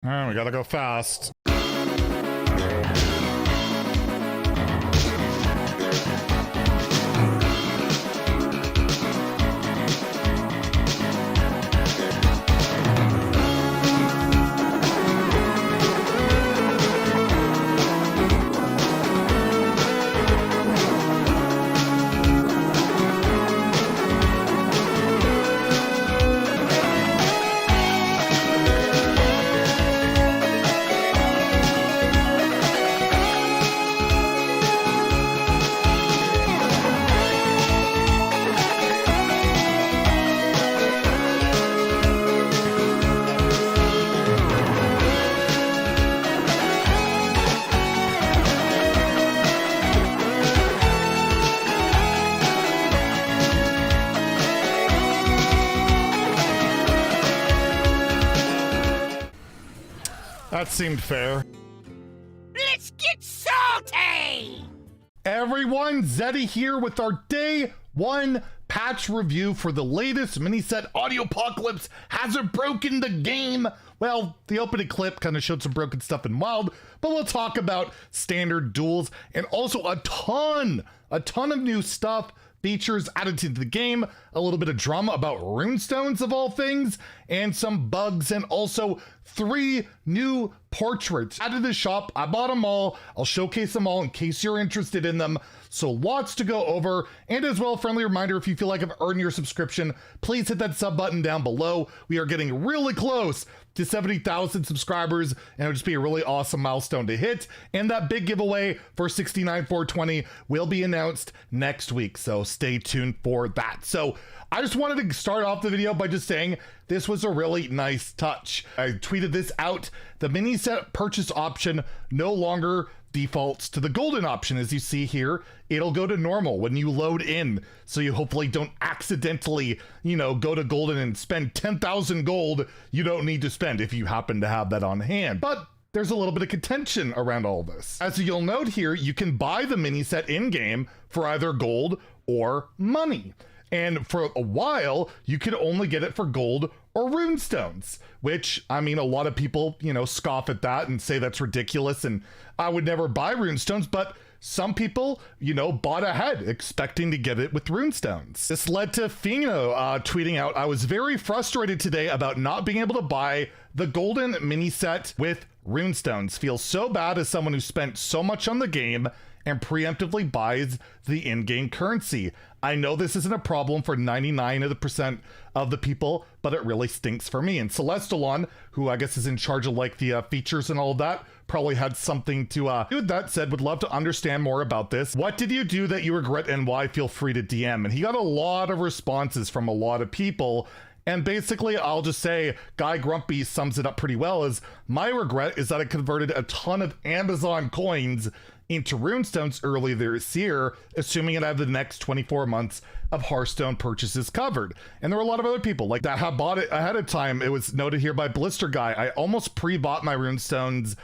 All right, we gotta go fast. That seemed fair. Let's get salty! Everyone, Zeddy here with our day one patch review for the latest mini set. Audiopocalypse hasn't broken the game. Well, the opening clip kind of showed some broken stuff in Wild, but we'll talk about standard duels and also a ton of new stuff, features added to the game, a little bit of drama about runestones of all things, and some bugs, and also 3 new portraits added to the shop. I bought them all. I'll showcase them all in case you're interested in them. So lots to go over. And as well, a friendly reminder, if you feel like I've earned your subscription, please hit that sub button down below. We are getting really close to 70,000 subscribers, and it'll just be a really awesome milestone to hit. And that big giveaway for 69,420 will be announced next week, so stay tuned for that. So I just wanted to start off the video by just saying this was a really nice touch. I tweeted this out. The mini set purchase option no longer defaults to the golden option. As you see here, it'll go to normal when you load in, so you hopefully don't accidentally, go to golden and spend 10,000 gold you don't need to spend if you happen to have that on hand. But there's a little bit of contention around all this. As you'll note here, you can buy the mini set in-game for either gold or money. And for a while, you could only get it for gold or runestones, which, I mean, a lot of people, scoff at that and say that's ridiculous and I would never buy runestones, but some people, bought ahead expecting to get it with runestones. This led to Fino tweeting out, "I was very frustrated today about not being able to buy the golden mini set with runestones. Feels so bad as someone who spent so much on the game and preemptively buys the in-game currency. I know this isn't a problem for 99% of the people, but it really stinks for me." And Celestalon, who I guess is in charge of the features and all of that, probably had something to do with that. Said, "Would love to understand more about this. What did you do that you regret and why? Feel free to DM." And he got a lot of responses from a lot of people. And basically, I'll just say, Guy Grumpy sums it up pretty well, is my regret is that I converted a ton of Amazon coins into runestones early this year, assuming it had the next 24 months of Hearthstone purchases covered. And there were a lot of other people that have bought it ahead of time. It was noted here by Blister Guy. "I almost pre-bought my runestones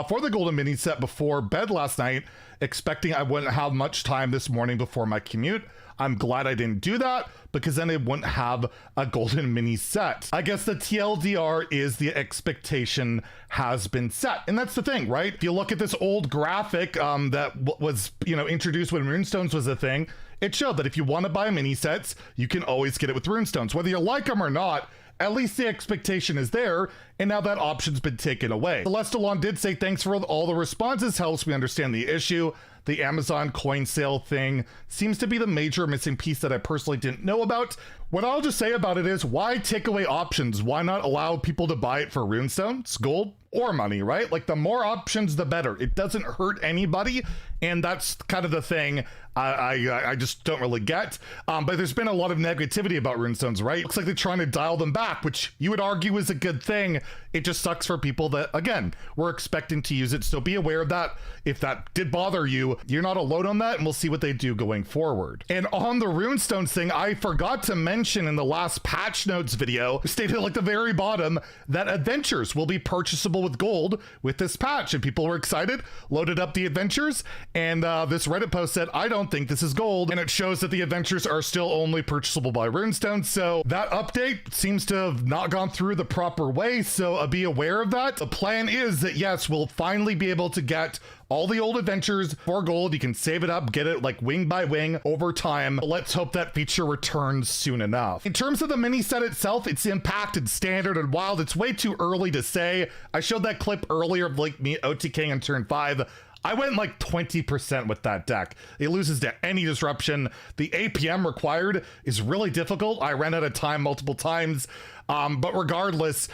for the golden mini set before bed last night, expecting I wouldn't have much time this morning before my commute. I'm glad I didn't do that, because then I wouldn't have a golden mini set." I guess the TLDR is the expectation has been set. And that's the thing, right? If you look at this old graphic that was, introduced when runestones was a thing, it showed that if you want to buy mini sets, you can always get it with runestones. Whether you like them or not, at least the expectation is there, and now that option's been taken away. Celestalon did say, "Thanks for all the responses, helps me understand the issue. The Amazon coin sale thing seems to be the major missing piece that I personally didn't know about. What I'll just say about it is, why take away options? Why not allow people to buy it for runestones, gold, or money, right? The more options, the better. It doesn't hurt anybody, and that's kind of the thing I just don't really get. But there's been a lot of negativity about runestones, right? Looks like they're trying to dial them back, which you would argue is a good thing. It just sucks for people that, again, were expecting to use it. So be aware of that. If that did bother you, you're not alone on that, and we'll see what they do going forward. And on the runestones thing, I forgot to mention in the last patch notes video, stated at the very bottom that adventures will be purchasable available with gold with this patch, and people were excited, loaded up the adventures, and this Reddit post said, I don't think this is gold, and it shows that the adventures are still only purchasable by Runestones. So that update seems to have not gone through the proper way, so be aware of that. The plan is that yes, we'll finally be able to get all the old adventures for gold. You can save it up, get it like wing by wing over time. Let's hope that feature returns soon enough. In terms of the mini set itself, its impact in standard and wild, it's way too early to say. I showed that clip earlier of like me OTKing on turn 5. I went like 20% with that deck. It loses to any disruption. The APM required is really difficult. I ran out of time multiple times. But regardless,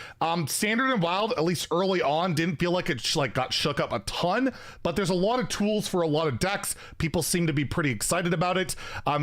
standard and wild, at least early on, didn't feel like it got shook up a ton, but there's a lot of tools for a lot of decks. People seem to be pretty excited about it.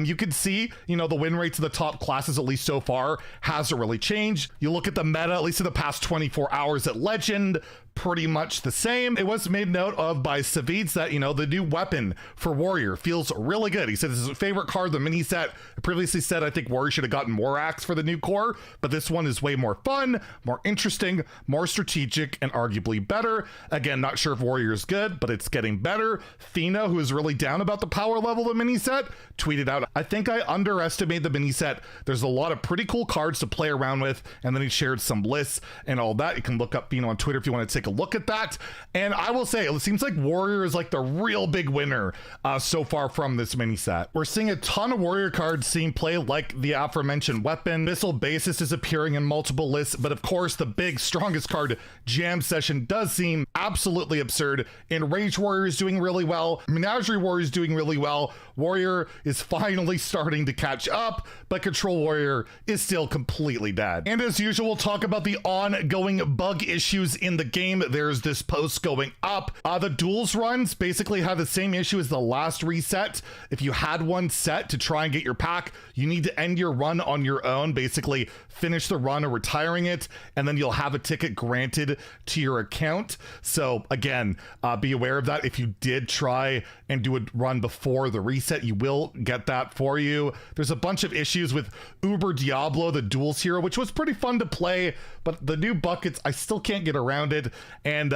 You can see, you know, the win rates of the top classes, at least so far, hasn't really changed. You look at the meta, at least in the past 24 hours at Legend, pretty much the same. It was made note of by Savids that, you know, the new weapon for Warrior feels really good. He said this is his favorite card, the mini set. I previously said I think Warrior should have gotten more axe for the new core, but this one is way more fun, more interesting, more strategic, and arguably better. Again, not sure if Warrior is good, but it's getting better. Fina, who is really down about the power level of the mini set, tweeted out, I think I underestimated the mini set. There's a lot of pretty cool cards to play around with, and then he shared some lists and all that. You can look up Fina on Twitter if you want to take a look at that. And I will say, it seems like Warrior is like the real big winner so far from this mini set. We're seeing a ton of Warrior cards seeing play, like the aforementioned weapon. Missile Basis is appearing in multiple lists, but of course the big strongest card, Jam Session, does seem absolutely absurd. And Rage Warrior is doing really well. Menagerie Warrior is doing really well. Warrior is finally starting to catch up, but Control Warrior is still completely dead. And as usual, we'll talk about the ongoing bug issues in the game. There's this post going up. The duels runs basically have the same issue as the last reset. If you had one set to try and get your pack, you need to end your run on your own, basically finish the run or retiring it, and then you'll have a ticket granted to your account. So again, be aware of that. If you did try and do a run before the reset, you will get that for you. There's a bunch of issues with Uber Diablo, the duels hero, which was pretty fun to play, but the new buckets, I still can't get around it. And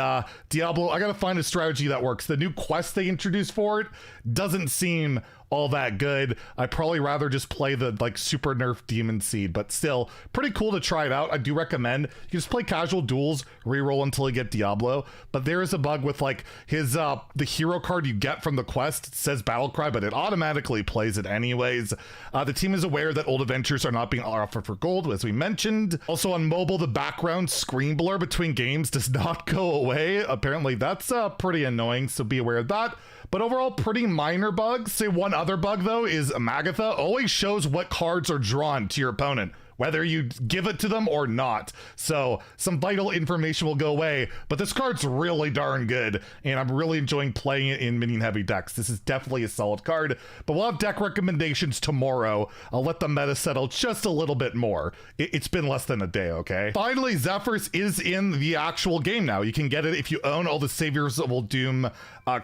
Diablo, I gotta find a strategy that works. The new quest they introduced for it doesn't seem all that good. I'd probably rather just play the like super nerf Demon Seed, but still pretty cool to try it out. I do recommend you just play casual duels, reroll until you get Diablo. But there is a bug with like his the hero card you get from the quest. It says battle cry, but it automatically plays it anyways. The team is aware that old adventures are not being offered for gold, as we mentioned. Also on mobile, the background screen blur between games does not go away. Apparently that's pretty annoying, so be aware of that. But overall, pretty minor bugs. Say one other bug though is Magatha always shows what cards are drawn to your opponent, whether you give it to them or not. So some vital information will go away, but this card's really darn good, and I'm really enjoying playing it in minion heavy decks. This is definitely a solid card, but we'll have deck recommendations tomorrow. I'll let the meta settle just a little bit more. It's been less than a day, okay? Finally, Zephyrs is in the actual game now. You can get it if you own all the Saviors of Doom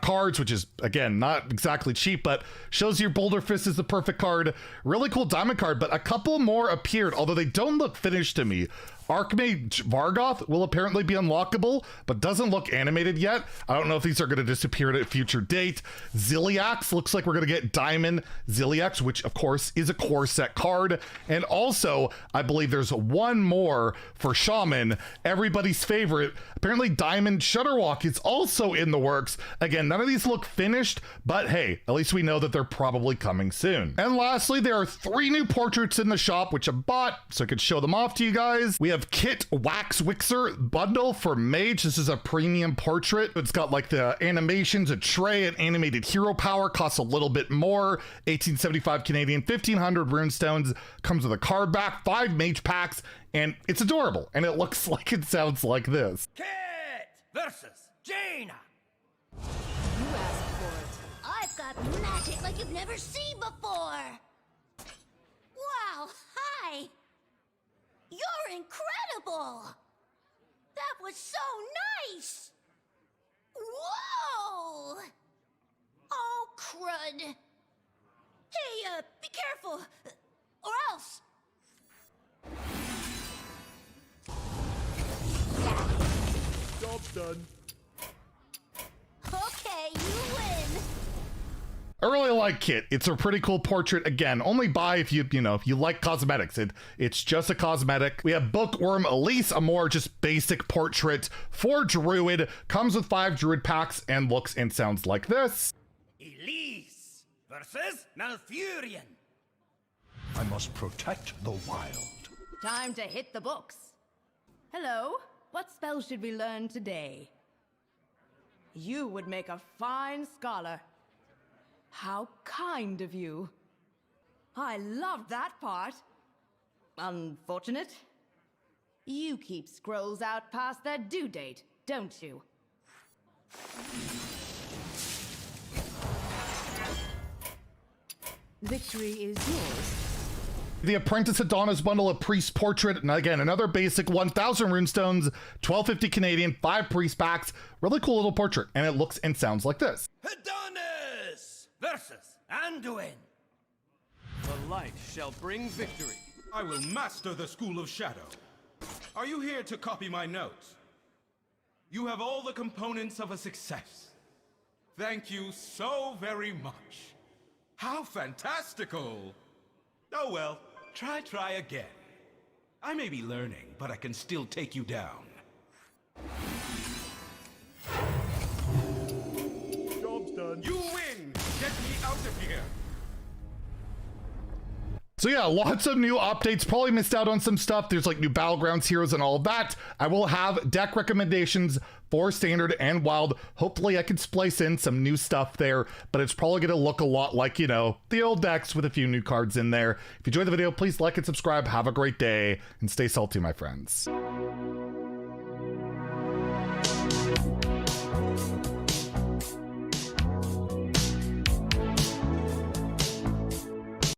cards, which is, again, not exactly cheap, but shows your Boulder Fist is the perfect card. Really cool diamond card, but a couple more appeared, although they don't look finished to me. Archmage Vargoth will apparently be unlockable, but doesn't look animated yet. I don't know if these are going to disappear at a future date. Ziliax looks like we're going to get Diamond Ziliax, which of course is a core set card. And also, I believe there's one more for Shaman, everybody's favorite. Apparently Diamond Shutterwalk is also in the works. Again, none of these look finished, but hey, at least we know that they're probably coming soon. And lastly, there are 3 new portraits in the shop, which I bought so I could show them off to you guys. We have Kit Waxwhisker bundle for Mage. This is a premium portrait. It's got like the animations, a tray, and animated hero power. Costs a little bit more. 1875 Canadian, 1500 Runestones. Comes with a card back, 5 Mage packs, and it's adorable. And it looks like it sounds like this. Kit versus Jaina. You asked for it. I've got magic like you've never seen before. Wow, hi. You're incredible! That was so nice! Whoa! Oh, crud. Hey, be careful, or else. Job done. Okay, you win. I really like Kit. It's a pretty cool portrait. Again, only buy if you like cosmetics. It's just a cosmetic. We have Bookworm Elise, a more just basic portrait for Druid. Comes with 5 Druid packs and looks and sounds like this. Elise versus Malfurion. I must protect the wild. Time to hit the books. Hello, what spell should we learn today? You would make a fine scholar. How kind of you. I loved that part. Unfortunate. You keep scrolls out past their due date, don't you? Victory is yours. The Apprentice Hedanis bundle of Priest Portrait. And again, another basic 1,000 Runestones, 1250 Canadian, 5 Priest packs. Really cool little portrait. And it looks and sounds like this. Hedanis versus Anduin. The light shall bring victory. I will master the School of Shadow. Are you here to copy my notes? You have all the components of a success. Thank you so very much. How fantastical! Oh well, try again. I may be learning, but I can still take you down. Job's done. You win! Get me out of here! So yeah, lots of new updates. Probably missed out on some stuff. There's like new Battlegrounds heroes and all of that. I will have deck recommendations for Standard and Wild. Hopefully I can splice in some new stuff there, but it's probably going to look a lot like, the old decks with a few new cards in there. If you enjoyed the video, please like and subscribe. Have a great day and stay salty, my friends.